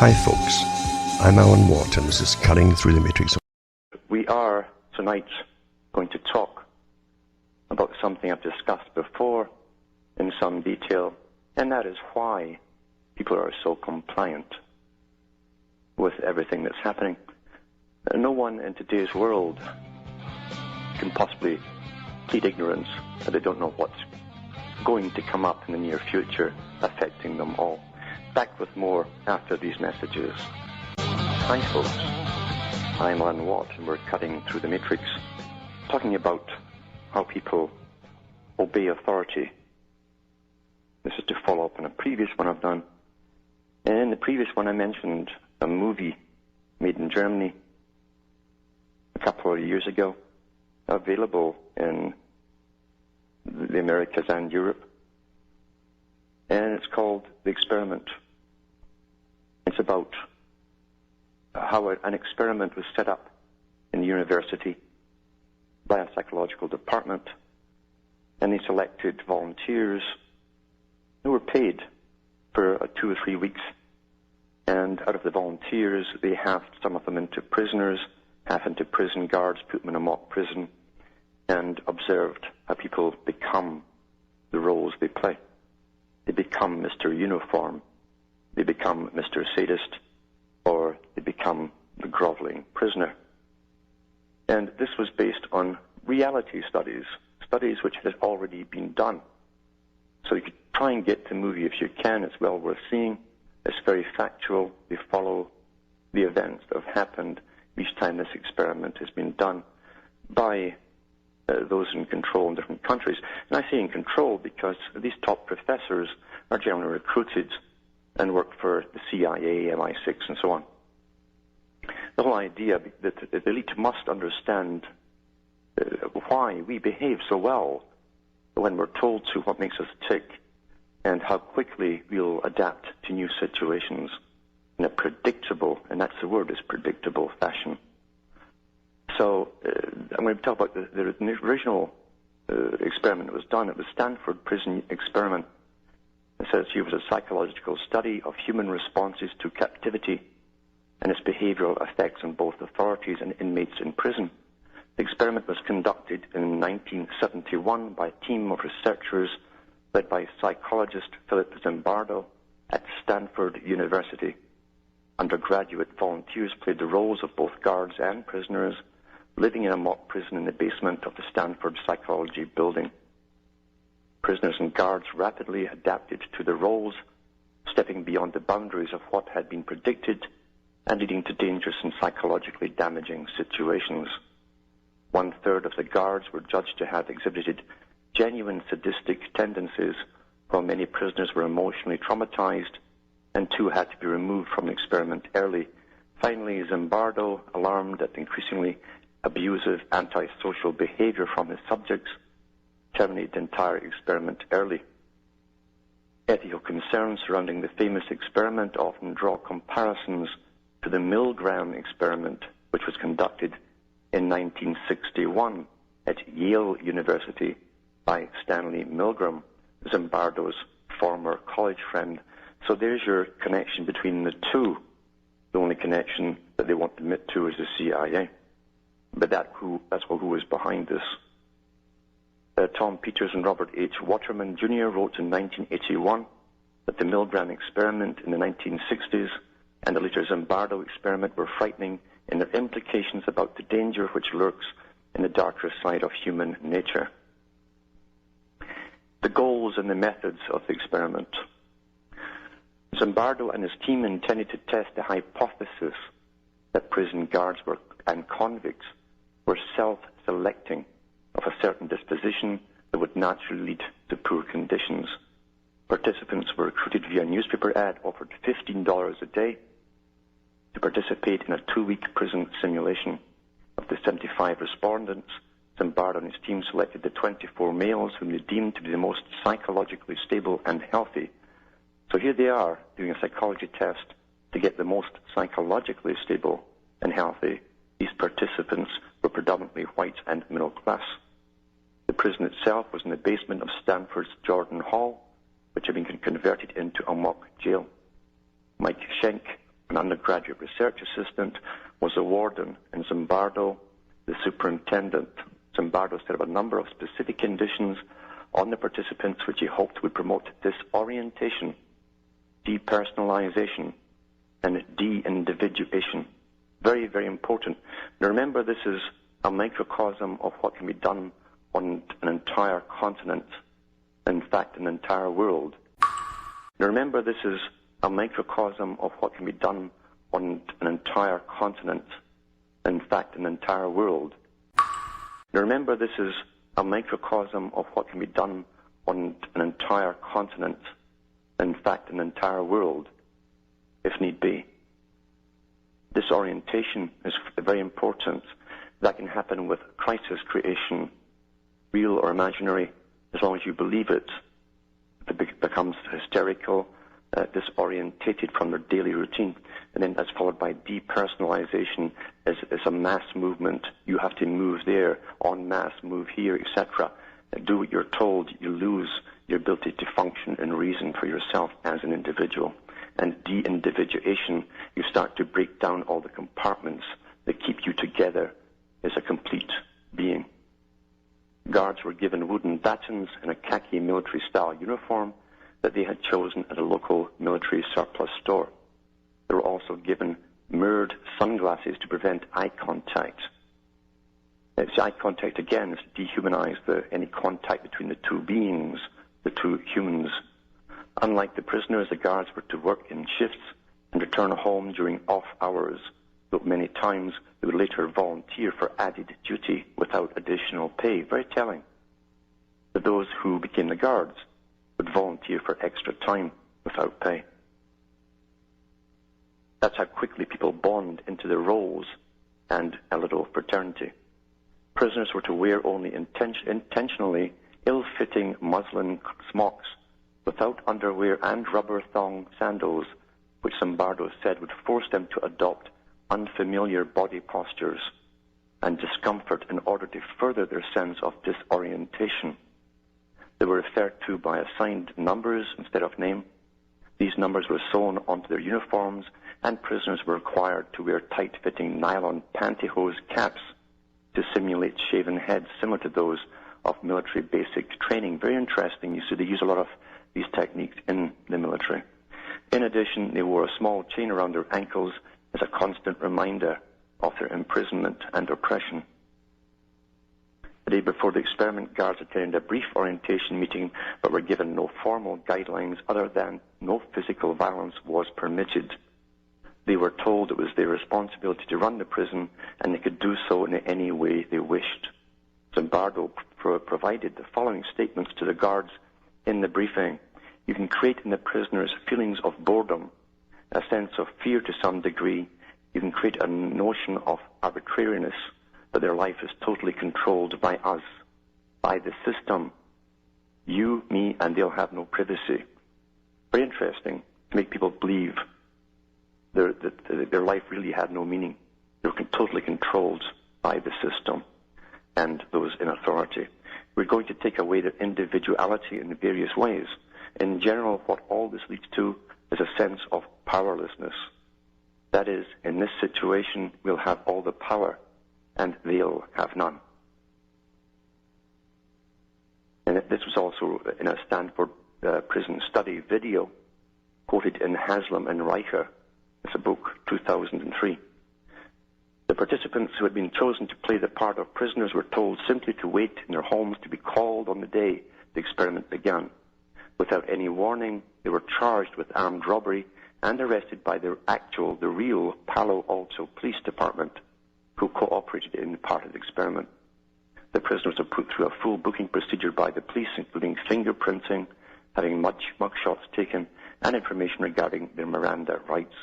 Hi folks, I'm Alan Watt and this is Cutting Through the Matrix. We are tonight going to talk about something I've discussed before in some detail, and that is why people are so compliant with everything that's happening. No one in today's world can possibly plead ignorance that they don't know what's going to come up in the near future affecting them all. Back with more after these messages. Hi folks, I'm Alan Watt and we're cutting through the matrix, talking about how people obey authority. This is to follow up on a previous one I've done. And in the previous one I mentioned a movie made in Germany a couple of years ago, available in the Americas and Europe. And it's called The Experiment. It's about how an experiment was set up in the university by a psychological department, and they selected volunteers who were paid for 2 or 3 weeks. And out of the volunteers, they halved some of them into prisoners, half into prison guards, put them in a mock prison, and observed how people become the roles they play. They become Mr. Uniform, they become Mr. Sadist, or they become the groveling prisoner. And this was based on reality studies, studies which had already been done. So you could try and get the movie if you can. It's well worth seeing. It's very factual. They follow the events that have happened each time this experiment has been done by those in control in different countries. And I say in control because these top professors are generally recruited and work for the CIA, MI6, and so on. The whole idea that the elite must understand why we behave so well when we're told to, what makes us tick, and how quickly we'll adapt to new situations in a predictable, and that's the word, is predictable fashion. So I'm going to talk about the original experiment that was done. It was Stanford prison experiment. It says here was a psychological study of human responses to captivity and its behavioral effects on both authorities and inmates in prison. The experiment was conducted in 1971 by a team of researchers led by psychologist Philip Zimbardo at Stanford University. Undergraduate volunteers played the roles of both guards and prisoners, living in a mock prison in the basement of the Stanford Psychology building. Prisoners and guards rapidly adapted to the roles, stepping beyond the boundaries of what had been predicted and leading to dangerous and psychologically damaging situations. 1/3 of the guards were judged to have exhibited genuine sadistic tendencies, while many prisoners were emotionally traumatized, and 2 had to be removed from the experiment early. Finally, Zimbardo, alarmed at increasingly abusive, antisocial behavior from his subjects, terminated the entire experiment early. Ethical concerns surrounding the famous experiment often draw comparisons to the Milgram experiment, which was conducted in 1961 at Yale University by Stanley Milgram, Zimbardo's former college friend. So there's your connection between the two. The only connection that they won't admit to is the CIA. But that's who was behind this. Tom Peters and Robert H. Waterman Jr. wrote in 1981 that the Milgram experiment in the 1960s and the later Zimbardo experiment were frightening in their implications about the danger which lurks in the darker side of human nature. The goals and the methods of the experiment. Zimbardo and his team intended to test the hypothesis that prison guards and convicts were self-selecting of a certain disposition that would naturally lead to poor conditions. Participants were recruited via a newspaper ad offered $15 a day to participate in a 2-week prison simulation. Of the 75 respondents, Zimbardo and his team selected the 24 males whom they deemed to be the most psychologically stable and healthy. So here they are doing a psychology test to get the most psychologically stable and healthy. These participants were predominantly white and middle class. The prison itself was in the basement of Stanford's Jordan Hall, which had been converted into a mock jail. Mike Schenk, an undergraduate research assistant, was a warden in Zimbardo, the superintendent. Zimbardo set up a number of specific conditions on the participants which he hoped would promote disorientation, depersonalization, and de-individuation. Very, very important. Now remember, this is a microcosm of what can be done on an entire continent, in fact, an entire world. Now remember, this is a microcosm of what can be done on an entire continent, in fact, an entire world. Now remember, this is a microcosm of what can be done on an entire continent, in fact, an entire world, if need be. Disorientation is very important. That can happen with crisis creation, real or imaginary, as long as you believe it. It becomes hysterical, disorientated from their daily routine. And then that's followed by depersonalization as a mass movement. You have to move there, en masse, move here, etc. Do what you're told. You lose your ability to function and reason for yourself as an individual. And de-individuation, you start to break down all the compartments that keep you together as a complete being. Guards were given wooden batons and a khaki military-style uniform that they had chosen at a local military surplus store. They were also given mirrored sunglasses to prevent eye contact. It's eye contact, again, is to dehumanize any contact between the two beings, the two humans. Unlike the prisoners, the guards were to work in shifts and return home during off hours, though many times they would later volunteer for added duty without additional pay. Very telling that those who became the guards would volunteer for extra time without pay. That's how quickly people bond into their roles and a little fraternity. Prisoners were to wear only intentionally ill-fitting muslin smocks without underwear and rubber thong sandals, which Zimbardo said would force them to adopt unfamiliar body postures and discomfort in order to further their sense of disorientation. They were referred to by assigned numbers instead of name. These numbers were sewn onto their uniforms, and prisoners were required to wear tight-fitting nylon pantyhose caps to simulate shaven heads similar to those of military basic training. Very interesting. You see, they use a lot of these techniques in the military. In addition, they wore a small chain around their ankles as a constant reminder of their imprisonment and oppression. The day before the experiment, guards attended a brief orientation meeting but were given no formal guidelines other than no physical violence was permitted. They were told it was their responsibility to run the prison and they could do so in any way they wished. Zimbardo provided the following statements to the guards in the briefing. You can create in the prisoners feelings of boredom, a sense of fear to some degree. You can create a notion of arbitrariness, that their life is totally controlled by us, by the system. You, me, and they'll have no privacy. Very interesting to make people believe that their life really had no meaning. They were totally controlled by the system and those in authority. We're going to take away their individuality in various ways. In general, what all this leads to is a sense of powerlessness. That is, in this situation, we'll have all the power, and they'll have none. And this was also in a Stanford prison study video, quoted in Haslam and Reicher. It's a book, 2003. The participants who had been chosen to play the part of prisoners were told simply to wait in their homes to be called on the day the experiment began. Without any warning, they were charged with armed robbery and arrested by the real Palo Alto Police Department, who cooperated in part of the experiment. The prisoners were put through a full booking procedure by the police, including fingerprinting, having mugshots taken, and information regarding their Miranda rights.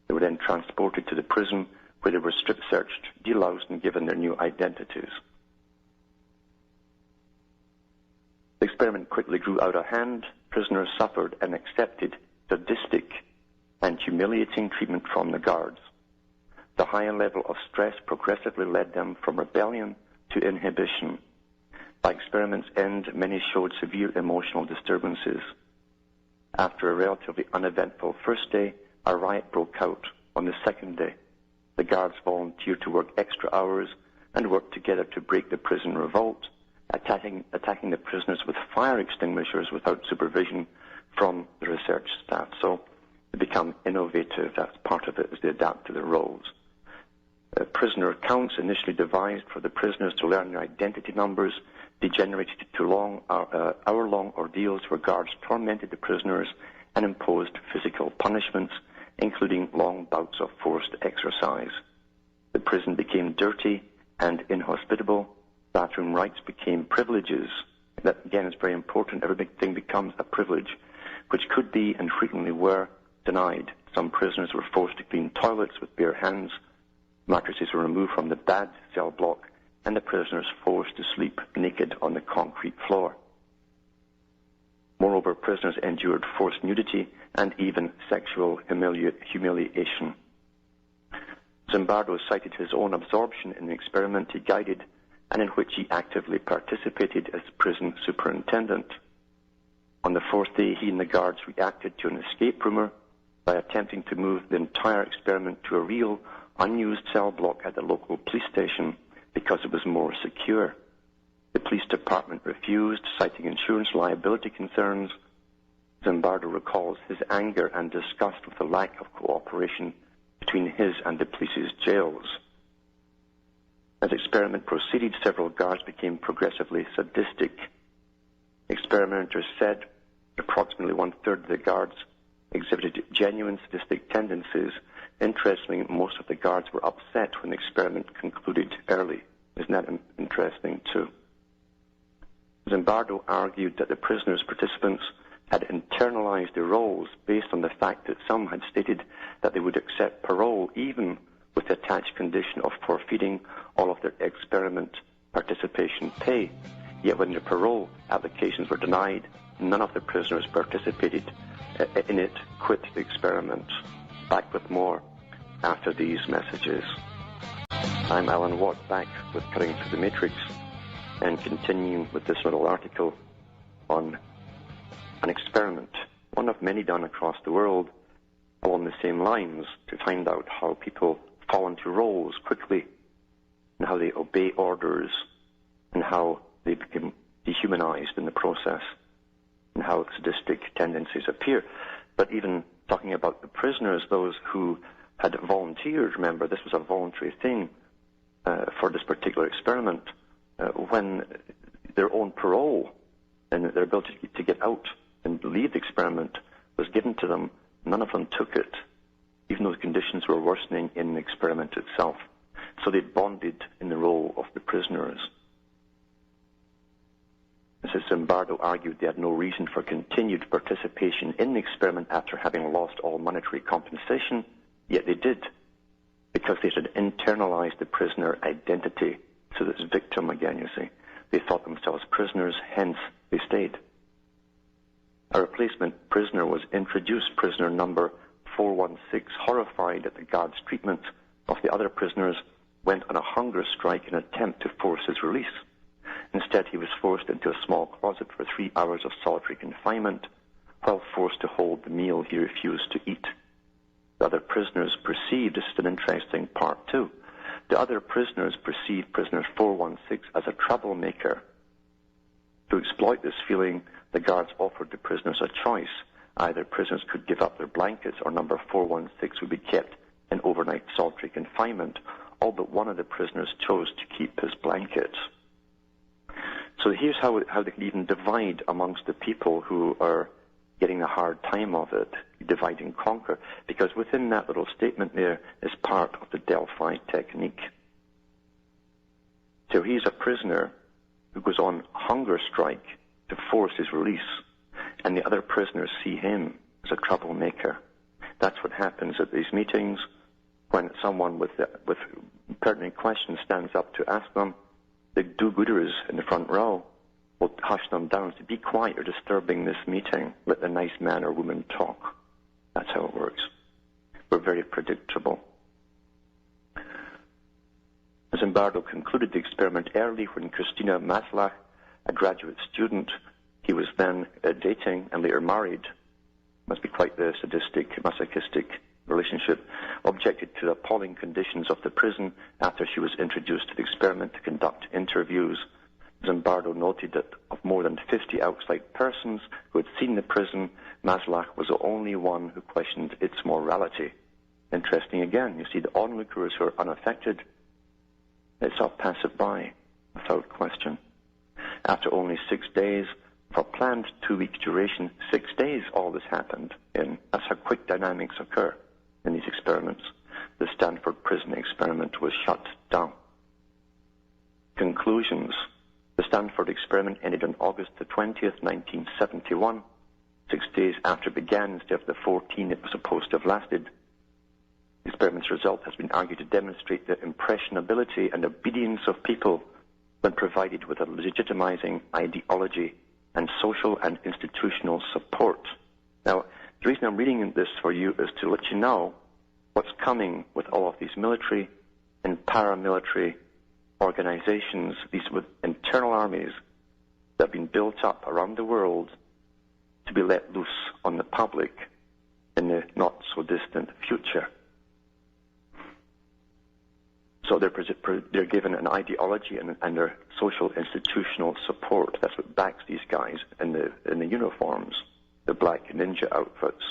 They were then transported to the prison, where they were strip-searched, deloused, and given their new identities. The experiment quickly grew out of hand. Prisoners suffered and accepted sadistic and humiliating treatment from the guards. The higher level of stress progressively led them from rebellion to inhibition. By experiment's end, many showed severe emotional disturbances. After a relatively uneventful first day, a riot broke out On the second day, the guards volunteered to work extra hours and worked together to break the prison revolt, attacking the prisoners with fire extinguishers without supervision from the research staff. So they become innovative. That's part of it, as they adapt to their roles. Prisoner accounts initially devised for the prisoners to learn their identity numbers degenerated to hour-long ordeals where guards tormented the prisoners and imposed physical punishments, including long bouts of forced exercise. The prison became dirty and inhospitable. Bathroom rights became privileges. That, again, is very important. Everything becomes a privilege, which could be and frequently were denied. Some prisoners were forced to clean toilets with bare hands. Mattresses were removed from the bad cell block, and the prisoners forced to sleep naked on the concrete floor. Moreover, prisoners endured forced nudity and even sexual humiliation. Zimbardo cited his own absorption in the experiment he guided and in which he actively participated as prison superintendent. On the fourth day, he and the guards reacted to an escape rumor by attempting to move the entire experiment to a real, unused cell block at the local police station because it was more secure. The police department refused, citing insurance liability concerns. Zimbardo recalls his anger and disgust with the lack of cooperation between his and the police's jails. As the experiment proceeded, several guards became progressively sadistic. Experimenters said approximately one-third of the guards exhibited genuine sadistic tendencies. Interestingly, most of the guards were upset when the experiment concluded early. Isn't that interesting, too? Zimbardo argued that the prisoners' participants had internalized their roles based on the fact that some had stated that they would accept parole even with the attached condition of forfeiting all of their experiment participation pay. Yet when their parole applications were denied, none of the prisoners participated in it, quit the experiment. Back with more after these messages. I'm Alan Watt, back with Cutting Through the Matrix, and continuing with this little article on an experiment, one of many done across the world along the same lines, to find out how people fall into roles quickly and how they obey orders and how they become dehumanized in the process and how sadistic tendencies appear. But even talking about the prisoners, those who had volunteered, remember this was a voluntary thing for this particular experiment, when their own parole and their ability to get out and leave the experiment was given to them, none of them took it, even though the conditions were worsening in the experiment itself. So they bonded in the role of the prisoners. As Zimbardo argued, they had no reason for continued participation in the experiment after having lost all monetary compensation, yet they did, because they had internalized the prisoner identity. So this victim again, you see. They thought themselves prisoners, hence they stayed. A replacement prisoner was introduced, prisoner number 416, horrified at the guard's treatment of the other prisoners, went on a hunger strike in an attempt to force his release. Instead, he was forced into a small closet for 3 hours of solitary confinement. While forced to hold the meal he refused to eat. The other prisoners perceived, this is an interesting part too, the other prisoners perceived prisoner 416 as a troublemaker. To exploit this feeling, the guards offered the prisoners a choice. Either prisoners could give up their blankets or number 416 would be kept in overnight solitary confinement. All but one of the prisoners chose to keep his blankets. So here's how they can even divide amongst the people who are getting a hard time of it, divide and conquer, because within that little statement there is part of the Delphi technique. So he's a prisoner who goes on hunger strike to force his release, and the other prisoners see him as a troublemaker. That's what happens at these meetings when someone with pertinent questions stands up to ask them. The do-gooders in the front row will hush them down, to be quiet, you're disturbing this meeting, let the nice man or woman talk. That's how it works. We're very predictable. Zimbardo concluded the experiment early when Christina Maslach, a graduate student he was then dating and later married, must be quite the sadistic, masochistic relationship, objected subject to the appalling conditions of the prison after she was introduced to the experiment to conduct interviews. Zimbardo noted that of more than 50 outside persons who had seen the prison, Maslach was the only one who questioned its morality. Interesting again, you see the onlookers who are unaffected, they saw pass it by without question. After only 6 days, for planned 2-week duration, 6 days all this happened in. That's how quick dynamics occur in these experiments. The Stanford prison experiment was shut down. Conclusions. The Stanford experiment ended on August the 20th, 1971. 6 days after it began, instead of the 14 it was supposed to have lasted. The experiment's result has been argued to demonstrate the impressionability and obedience of people when provided with a legitimizing ideology and social and institutional support. Now, the reason I'm reading this for you is to let you know what's coming with all of these military and paramilitary organizations, these with internal armies that have been built up around the world to be let loose on the public in the not-so-distant future. So they're given an ideology and their social institutional support. That's what backs these guys in the uniforms, the black ninja outfits,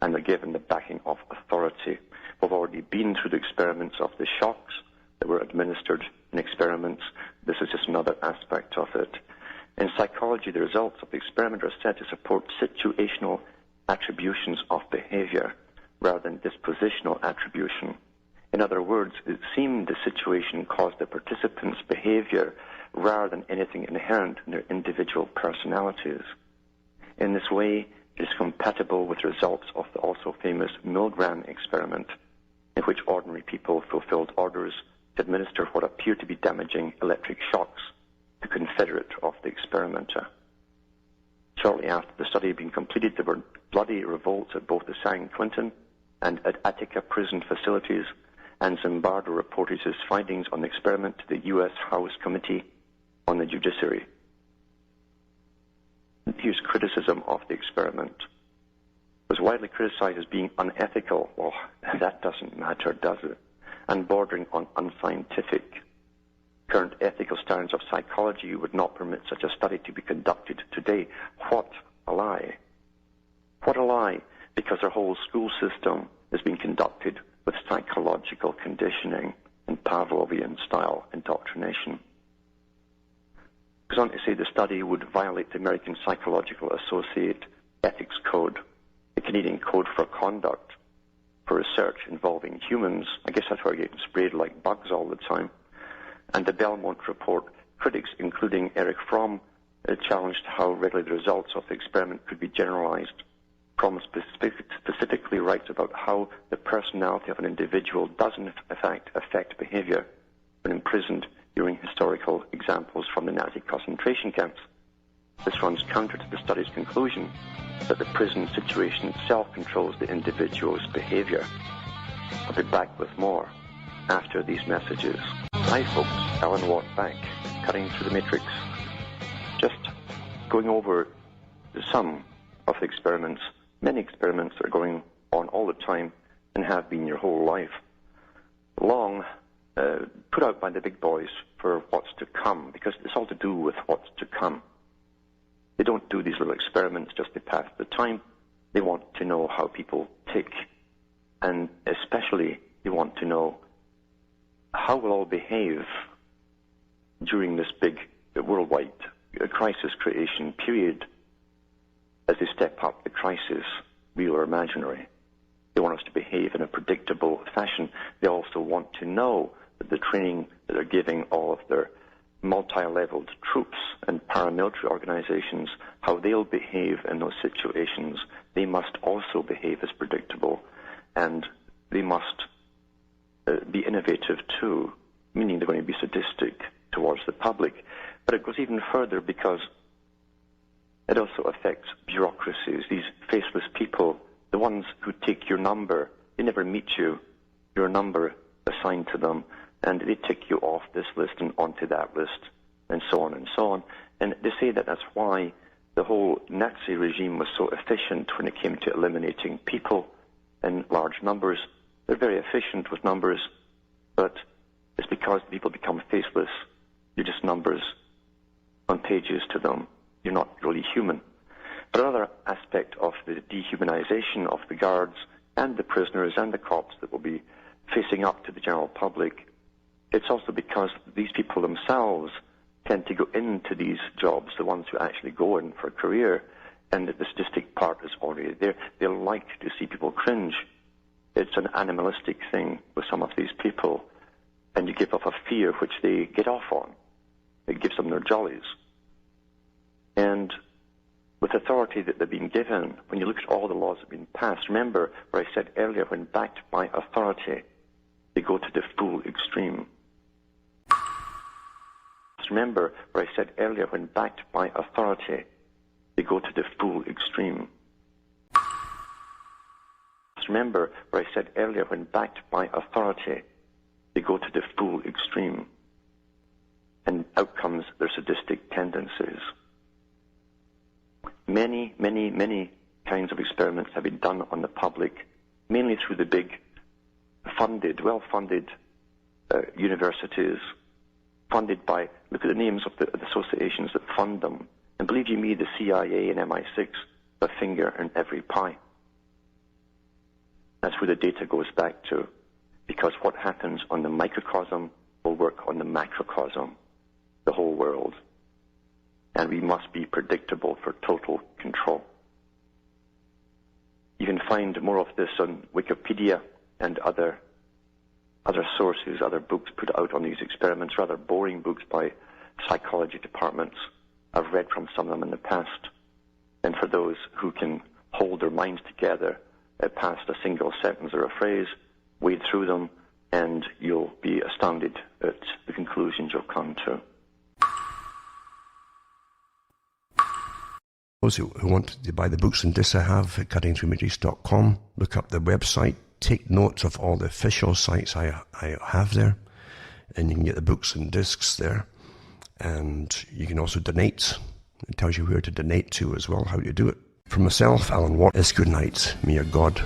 and they're given the backing of authority. We've already been through the experiments of the shocks that were administered in experiments. This is just another aspect of it. In psychology, the results of the experiment are said to support situational attributions of behavior rather than dispositional attribution. In other words, it seemed the situation caused the participants' behavior rather than anything inherent in their individual personalities. In this way, it is compatible with results of the also famous Milgram experiment, in which ordinary people fulfilled orders to administer what appeared to be damaging electric shocks to confederate of the experimenter. Shortly after the study had been completed, there were bloody revolts at both the San Quentin and at Attica prison facilities, and Zimbardo reported his findings on the experiment to the U.S. House Committee on the Judiciary. Here's criticism of the experiment. It was widely criticized as being unethical. Well, that doesn't matter, does it? And bordering on unscientific. Current ethical standards of psychology would not permit such a study to be conducted today. What a lie. What a lie, because our whole school system is being conducted with psychological conditioning and Pavlovian-style indoctrination. It goes on to say the study would violate the American Psychological Associate Ethics Code, the Canadian Code for Conduct for Research Involving Humans. I guess that's why we're getting sprayed like bugs all the time. And the Belmont Report. Critics, including Erich Fromm, challenged how readily the results of the experiment could be generalized. Fromm specifically writes about how the personality of an individual doesn't, in fact, affect behavior when imprisoned during historical examples from the Nazi concentration camps. This runs counter to the study's conclusion that the prison situation itself controls the individual's behavior. I'll be back with more after these messages. Hi folks, Alan Watt back, cutting through the matrix. Just going over some of the experiments, many experiments that are going on all the time and have been your whole life long, put out by the big boys for what's to come, because it's all to do with what's to come. They don't do these little experiments just to pass the time. They want to know how people tick, and especially they want to know how we'll all behave during this big worldwide crisis creation period as they step up the crisis, real or imaginary. They want us to behave in a predictable fashion. They also want to know that the training that they're giving all of their multi-leveled troops and paramilitary organizations, how they'll behave in those situations, they must also behave as predictable, and they must be innovative too, meaning they're going to be sadistic towards the public. But it goes even further, because it also affects bureaucracies, these faceless people, the ones who take your number. They never meet you, your number assigned to them, and they tick you off this list and onto that list, and so on and so on. And they say that that's why the whole Nazi regime was so efficient when it came to eliminating people in large numbers, They're very efficient with numbers, but it's because people become faceless. You're just numbers on pages to them. You're not really human. But another aspect of the dehumanization of the guards and the prisoners and the cops that will be facing up to the general public, it's also because these people themselves tend to go into these jobs, the ones who actually go in for a career, and the sadistic part is already there. They like to see people cringe. It's an animalistic thing with some of these people, and you give off a fear which they get off on. It gives them their jollies. And with authority that they've been given, when you look at all the laws that have been passed, remember what I said earlier, when backed by authority, they go to the full extreme. Remember what I said earlier, when backed by authority, they go to the full extreme. Remember what I said earlier, when backed by authority, they go to the full extreme. And out comes their sadistic tendencies. Many, many, many kinds of experiments have been done on the public, mainly through the big funded, well-funded universities, funded by, look at the names of the associations that fund them. And believe you me, the CIA and MI6 have a finger in every pie. That's where the data goes back to, because what happens on the microcosm will work on the macrocosm, the whole world. And we must be predictable for total control. You can find more of this on Wikipedia and other sources, other books put out on these experiments, rather boring books by psychology departments. I've read from some of them in the past. And for those who can hold their minds together past a single sentence or a phrase, wade through them, and you'll be astounded at the conclusions you'll come to. Those who want to buy the books and discs I have at cuttingthroughmatrix.com, look up the website, take notes of all the official sites I have there, and you can get the books and discs there. And you can also donate. It tells you where to donate to as well, how to do it. From myself, Alan Watt, it's good night. May your God